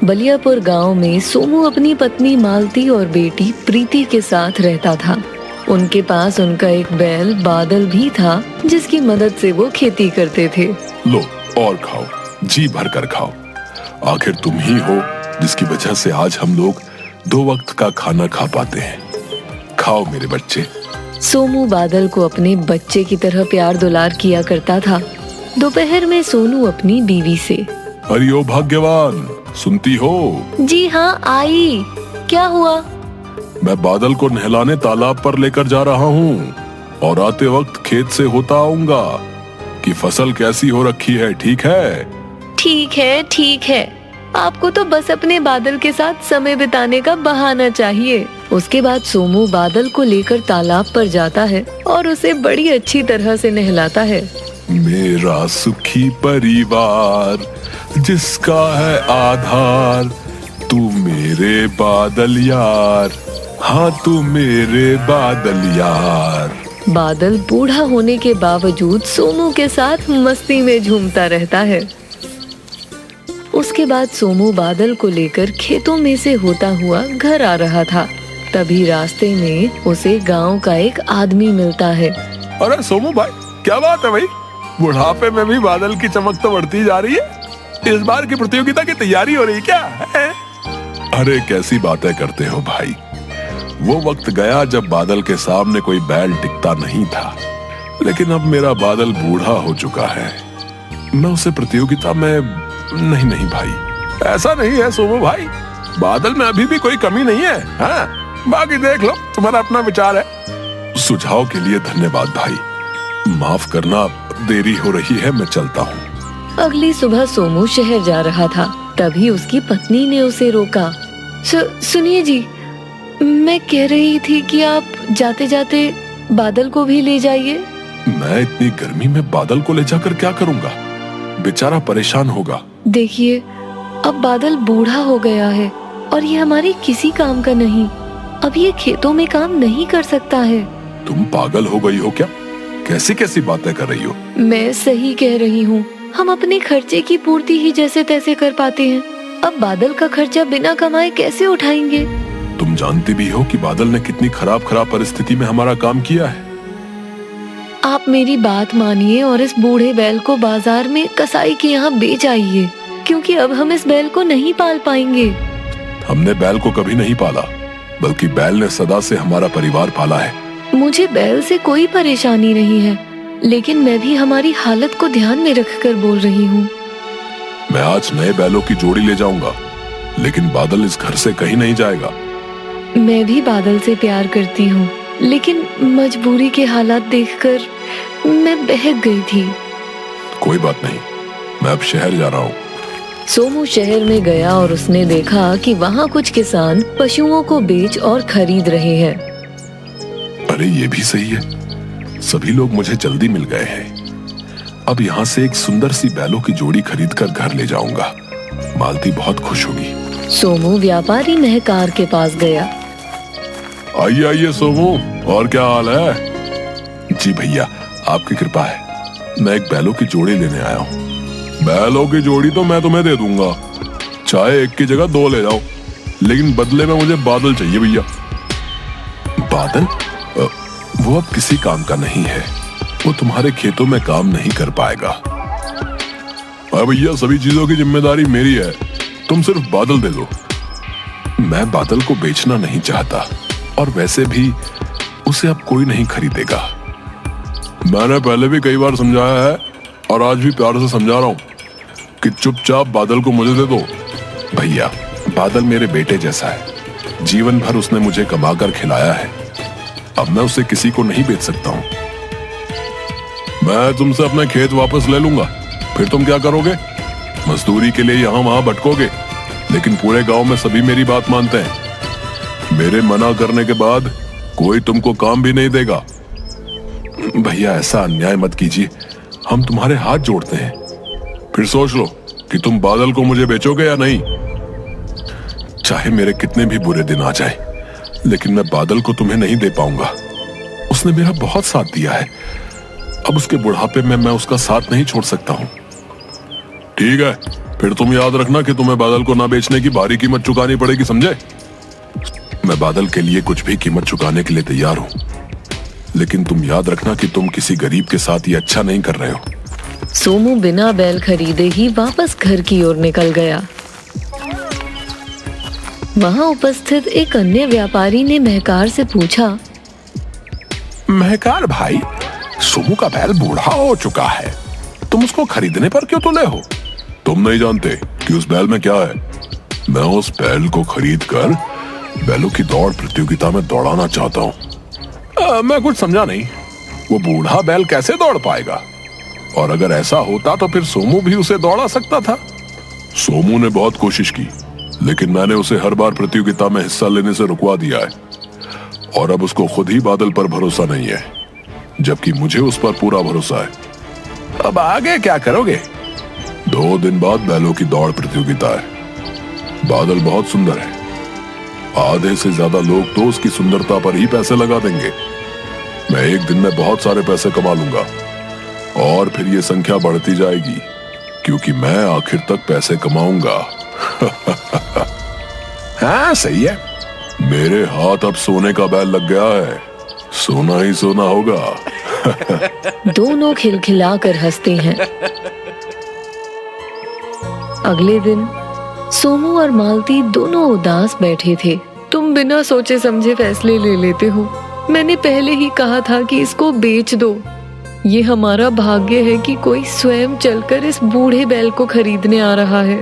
बलियापुर गांव में सोमू अपनी पत्नी मालती और बेटी प्रीति के साथ रहता था। उनके पास उनका एक बैल बादल भी था, जिसकी मदद से वो खेती करते थे। लो और खाओ, जी भर कर खाओ। आखिर तुम ही हो जिसकी वजह से आज हम लोग 2 वक्त का खाना खा पाते हैं। खाओ मेरे बच्चे। सोमू बादल को अपने बच्चे की तरह प्यार दुलार किया करता था। दोपहर में सोनू अपनी बीवी से, अरे ओ भाग्यवान, सुनती हो? जी हाँ आई। क्या हुआ? मैं बादल को नहलाने तालाब पर लेकर जा रहा हूँ और आते वक्त खेत से होता आऊंगा कि फसल कैसी हो रखी है। ठीक है? ठीक है, ठीक है। आपको तो बस अपने बादल के साथ समय बिताने का बहाना चाहिए। उसके बाद सोमू बादल को लेकर तालाब पर जाता है और उसे बड़ी अच्छी तरह से नहलाता है। मेरा सुखी परिवार जिसका है आधार, तू मेरे बादल यार, हाँ तू मेरे बादल यार। बादल बूढ़ा होने के बावजूद सोमू के साथ मस्ती में झूमता रहता है। उसके बाद सोमू बादल को लेकर खेतों में से होता हुआ घर आ रहा था। तभी रास्ते में उसे गांव का एक आदमी मिलता है। अरे सोमू भाई, क्या बात है भाई? बुढ़ापे में भी बादल की चमक तो बढ़ती जा रही है। इस बार की प्रतियोगिता की तैयारी हो रही क्या है? अरे कैसी बातें करते हो भाई। वो वक्त गया जब बादल के सामने कोई बैल टिकता नहीं था, लेकिन अब मेरा बादल बूढ़ा हो चुका है। मैं उसे प्रतियोगिता में नहीं भाई, ऐसा नहीं है सोमू भाई। बादल में अभी भी कोई कमी नहीं है। हाँ, बाकी देख लो, तुम्हारा अपना विचार है। सुझाव के लिए धन्यवाद भाई। माफ करना, देरी हो रही है, मैं चलता हूँ। अगली सुबह सोमू शहर जा रहा था। तभी उसकी पत्नी ने उसे रोका। सुनिए जी, मैं कह रही थी कि आप जाते जाते बादल को भी ले जाइए। मैं इतनी गर्मी में बादल को ले जाकर क्या करूँगा? बेचारा परेशान होगा। देखिए, अब बादल बूढ़ा हो गया है और ये हमारे किसी काम का नहीं। अब ये खेतों में काम नहीं कर सकता है। तुम पागल हो गई हो क्या? कैसी कैसी बातें कर रही हो? मैं सही कह रही हूँ। हम अपने खर्चे की पूर्ति ही जैसे तैसे कर पाते हैं। अब बादल का खर्चा बिना कमाए कैसे उठाएंगे? तुम जानती भी हो कि बादल ने कितनी खराब परिस्थिति में हमारा काम किया है। आप मेरी बात मानिए और इस बूढ़े बैल को बाजार में कसाई के यहाँ बेच आइए, क्योंकि अब हम इस बैल को नहीं पाल पाएंगे। हमने बैल को कभी नहीं पाला, बल्कि बैल ने सदा से हमारा परिवार पाला है। मुझे बैल से कोई परेशानी नहीं है, लेकिन मैं भी हमारी हालत को ध्यान में रखकर बोल रही हूँ। मैं आज नए बैलों की जोड़ी ले जाऊंगा, लेकिन बादल इस घर से कहीं नहीं जाएगा। मैं भी बादल से प्यार करती हूँ, लेकिन मजबूरी के हालात देखकर मैं बहक गई थी। कोई बात नहीं, मैं अब शहर जा रहा हूँ। सोमू शहर में गया और उसने देखा कि वहाँ कुछ किसान पशुओं को बेच और खरीद रहे हैं। अरे ये भी सही है, सभी लोग मुझे जल्दी मिल गए हैं। अब यहाँ से एक सुंदर सी बैलों की जोड़ी खरीद कर घर ले जाऊंगा। मालती बहुत खुश होगी। सोमू व्यापारी महकार के पास गया। आइए आइए सोमू, और क्या हाल है? जी भैया, आपकी कृपा है। मैं एक बैलों की जोड़ी लेने आया हूँ। बैलों की जोड़ी तो मैं तुम्हें दे दूंगा, चाहे एक की जगह 2 ले जाओ, लेकिन बदले में मुझे बादल चाहिए भैया। बादल? वो अब किसी काम का नहीं है। वो तुम्हारे खेतों में काम नहीं कर पाएगा। अरे भैया, सभी चीजों की जिम्मेदारी मेरी है, तुम सिर्फ बादल दे दो। मैं बादल को बेचना नहीं चाहता, और वैसे भी उसे अब कोई नहीं खरीदेगा। मैंने पहले भी कई बार समझाया है और आज भी प्यार से समझा रहा हूँ कि चुपचाप बादल को मुझे दे दो। भैया, बादल मेरे बेटे जैसा है। जीवन भर उसने मुझे कमाकर खिलाया है। अब मैं उसे किसी को नहीं बेच सकता हूँ। मैं तुमसे अपने खेत वापस ले लूंगा, फिर तुम क्या करोगे? मजदूरी के लिए यहाँ वहां भटकोगे, लेकिन पूरे गांव में सभी मेरी बात मानते हैं। मेरे मना करने के बाद कोई तुमको काम भी नहीं देगा। भैया, ऐसा अन्याय मत कीजिए, हम तुम्हारे हाथ जोड़ते हैं। फिर सोच लो कि तुम बादल को मुझे बेचोगे या नहीं। चाहे मेरे कितने भी बुरे दिन आ जाए, लेकिन मैं बादल को तुम्हें नहीं दे पाऊंगा। उसने मेरा बहुत साथ दिया है। अब उसके बुढ़ापे में मैं उसका साथ नहीं छोड़ सकता हूँ। ठीक है, फिर तुम याद रखना कि तुम्हें बादल को ना बेचने की भारी कीमत चुकानी पड़ेगी, समझे? मैं बादल के लिए कुछ भी कीमत चुकाने के लिए तैयार हूं, लेकिन तुम याद रखना कि तुम किसी गरीब के साथ ये अच्छा नहीं कर रहे हो। सोमू बिना बैल खरीदे ही वापस घर की ओर निकल गया। वहां उपस्थित एक अन्य व्यापारी ने महकार से पूछा, महकार भाई, सोमू का बैल बूढ़ा हो चुका है, तुम उसको खरीदने पर क्यों तुले हो? तुम नहीं जानते कि उस बैल में क्या है? मैं उस बैल को खरीद कर बैलों की दौड़ प्रतियोगिता में दौड़ाना चाहता हूँ। मैं कुछ समझा नहीं, वो बूढ़ा बैल कैसे दौड़ पाएगा? और अगर ऐसा होता तो फिर सोमू भी उसे दौड़ा सकता था। सोमू ने बहुत कोशिश की, लेकिन मैंने उसे हर बार प्रतियोगिता में हिस्सा लेने से रुकवा दिया है, और अब उसको खुद ही बादल पर भरोसा नहीं है, जबकि मुझे उस पर पूरा भरोसा है। अब आगे क्या करोगे? 2 दिन बाद बैलों की दौड़ प्रतियोगिता है। बादल बहुत सुंदर है, आधे से ज्यादा लोग तो उसकी सुंदरता पर ही पैसे लगा देंगे। मैं एक दिन में बहुत सारे पैसे कमा लूंगा, और फिर ये संख्या बढ़ती जाएगी, क्योंकि मैं आखिर तक पैसे कमाऊंगा। हाँ सही है, मेरे हाथ अब सोने का बैल लग गया है, सोना ही सोना होगा। दोनों खिलखिलाकर हंसते हैं। अगले दिन सोमू और मालती दोनों उदास बैठे थे। तुम बिना सोचे समझे फैसले ले लेते हो। मैंने पहले ही कहा था कि इसको बेच दो। ये हमारा भाग्य है कि कोई स्वयं चलकर इस बूढ़े बैल को खरीदने आ रहा है।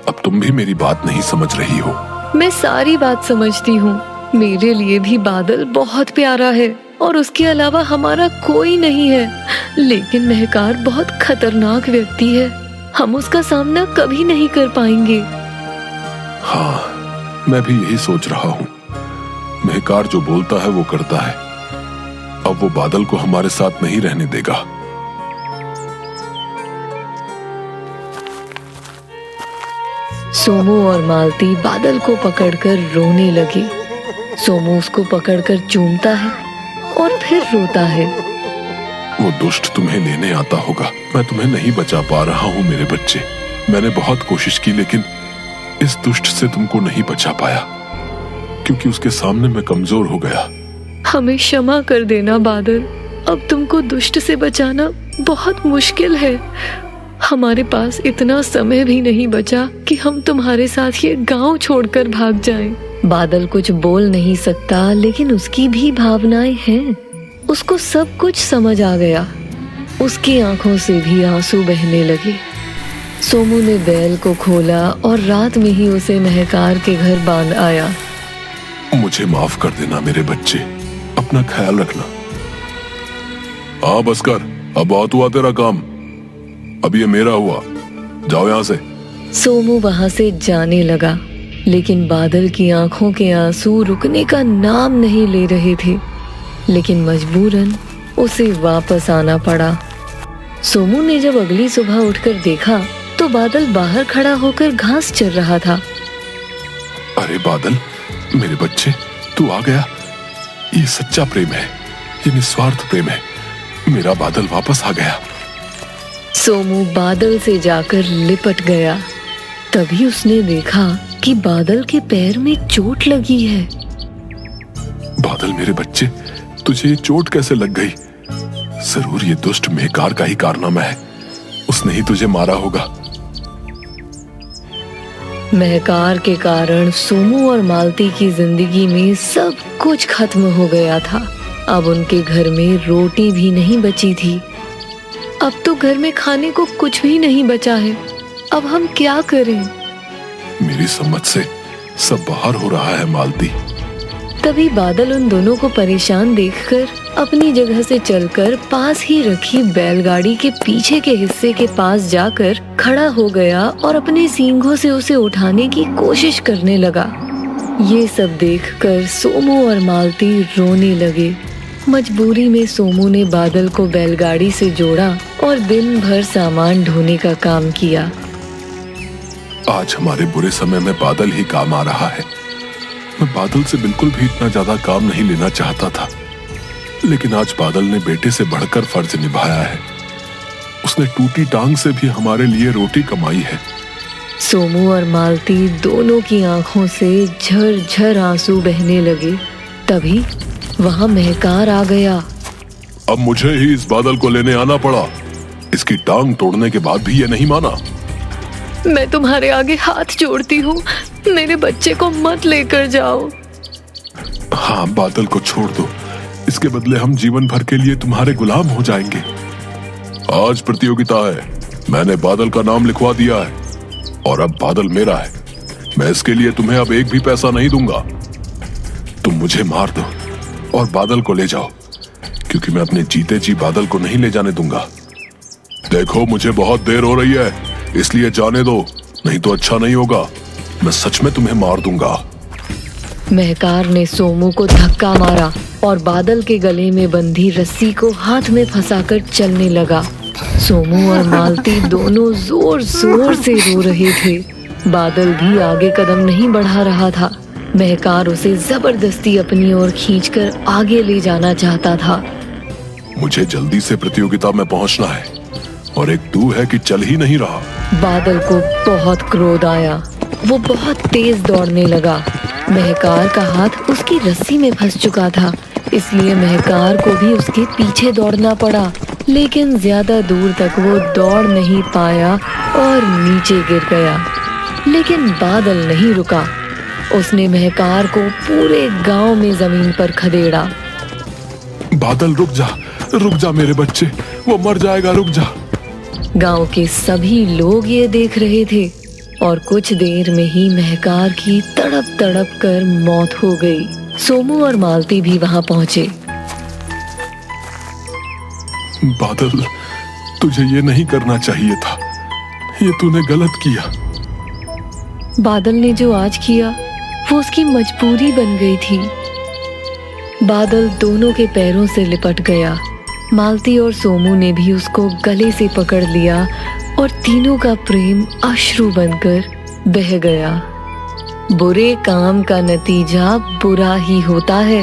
अब तुम भी मेरी बात नहीं समझ रही हो। मैं सारी बात समझती हूँ। मेरे लिए भी बादल बहुत प्यारा है, और उसके अलावा हमारा कोई नहीं है। लेकिन महकार बहुत खतरनाक व्यक्ति है, हम उसका सामना कभी नहीं कर पाएंगे। हाँ, मैं भी यही सोच रहा हूँ। महकार जो बोलता है वो करता है। अब वो बादल को हमारे साथ नहीं रहने देगा। सोमू और मालती बादल को पकड़कर रोने लगे। सोमू उसको पकड़कर चूमता है और फिर रोता है। वो दुष्ट तुम्हें लेने आता होगा। मैं तुम्हें नहीं बचा पा रहा हूँ मेरे बच्चे। मैंने बहुत कोशिश की, लेकिन इस दुष्ट से तुमको नहीं बचा पाया, क्योंकि उसके सामने मैं कमजोर हो गया। हमें क्षमा कर देना बादल। अब तुमको दुष्ट से बचाना बहुत मुश्किल है। हमारे पास इतना समय भी नहीं बचा कि हम तुम्हारे साथ ये गांव छोड़कर भाग जाएं। बादल कुछ बोल नहीं सकता, लेकिन उसकी भी भावनाएं हैं। उसको सब कुछ समझ आ गया। उसकी आंखों से भी आंसू बहने लगे। सोमू ने बैल को खोला और रात में ही उसे महकार के घर बांध आया। मुझे माफ कर देना मेरे बच्चे, अपना ख्याल रखना। हाँ बस कर, अब बहुत हुआ तेरा काम, अब ये मेरा हुआ, जाओ यहाँ से। सोमू वहां से जाने लगा, लेकिन बादल की आंखों के आंसू रुकने का नाम नहीं ले रहे थे। लेकिन मजबूरन उसे वापस आना पड़ा। सोमू ने जब अगली सुबह उठकर देखा तो बादल बाहर खड़ा होकर घास चर रहा था। अरे बादल, मेरे बच्चे, तू आ गया। ये सच्चा प्रेम है, ये निस्वार्थ प्रेम है। मेरा बादल वापस आ गया। सोमू बादल से जाकर लिपट गया। तभी उसने देखा कि बादल के पैर में चोट लगी है। बादल मेरे बच्चे, तुझे ये चोट कैसे लग गई? जरूर ये दुष्ट महकार का ही कारनामा है। उसने ही तुझे मारा होगा। महकार के कारण सोमू और मालती की जिंदगी में सब कुछ खत्म हो गया था। अब उनके घर में रोटी भी नहीं बची थी। अब तो घर में खाने को कुछ भी नहीं बचा है। अब हम क्या करें? मेरी समझ से सब बाहर हो रहा है मालती। तभी बादल उन दोनों को परेशान देखकर अपनी जगह से चलकर पास ही रखी बैलगाड़ी के पीछे के हिस्से के पास जाकर खड़ा हो गया और अपने सींगों से उसे उठाने की कोशिश करने लगा। ये सब देखकर सोमू और मालती रोने लगे। मजबूरी में सोमू ने बादल को बैलगाड़ी से जोड़ा और दिन भर सामान ढोने का काम किया। आज हमारे बुरे समय में बादल ही काम आ रहा है। मैं बादल से बिल्कुल भी इतना ज्यादा काम नहीं लेना चाहता था, लेकिन आज बादल ने बेटे से बढ़कर फर्ज निभाया है। उसने टूटी टांग से भी हमारे लिए रोटी कमाई है। सोमू और मालती दोनों की आंखों से झरझर आंसू बहने लगे। तभी वहां महकार आ गया। अब मुझे ही इस बादल को लेने आना पड़ा। इसकी टांग तोड़ने के बाद भी ये नहीं माना। मैं तुम्हारे आगे हाथ जोड़ती हूँ, मेरे बच्चे को मत लेकर जाओ। हाँ, बादल को छोड़ दो। इसके बदले हम जीवन भर के लिए तुम्हारे गुलाम हो जाएंगे। आज प्रतियोगिता है, मैंने बादल का नाम लिखवा दिया है और अब बादल मेरा है। मैं इसके लिए तुम्हें अब एक भी पैसा नहीं दूंगा। तुम मुझे मार दो और बादल को ले जाओ, क्योंकि मैं अपने जीते जी बादल को नहीं ले जाने दूंगा। देखो, मुझे बहुत देर हो रही है, इसलिए जाने दो, नहीं तो अच्छा नहीं होगा। मैं सच में तुम्हें मार दूंगा। महकार ने सोमू को धक्का मारा और बादल के गले में बंधी रस्सी को हाथ में फंसाकर चलने लगा। सोमू और मालती दोनों जोर जोर से रो रहे थे। बादल भी आगे कदम नहीं बढ़ा रहा था। महकार उसे जबरदस्ती अपनी ओर खींचकर आगे ले जाना चाहता था। मुझे जल्दी से प्रतियोगिता में पहुंचना है और एक तू है कि चल ही नहीं रहा। बादल को बहुत क्रोध आया। वो बहुत तेज दौड़ने लगा। महकार का हाथ उसकी रस्सी में फंस चुका था, इसलिए महकार को भी उसके पीछे दौड़ना पड़ा। लेकिन ज्यादा दूर तक वो दौड़ नहीं पाया और नीचे गिर गया। लेकिन बादल नहीं रुका। उसने महकार को पूरे गांव में जमीन पर खदेड़ा। बादल रुक जा मेरे बच्चे, वो मर जाएगा, रुक जा। गांव के सभी लोग ये देख रहे थे और कुछ देर में ही महकार की तड़प तड़प कर मौत हो गई। सोमू और मालती भी वहां पहुंचे। बादल, तुझे ये नहीं करना चाहिए था, ये तूने गलत किया। बादल ने जो आज किया वो उसकी मजबूरी बन गई थी। बादल दोनों के पैरों से लिपट गया। मालती और सोमू ने भी उसको गले से पकड़ लिया और तीनों का प्रेम अश्रु बनकर बह गया। बुरे काम का नतीजा बुरा ही होता है।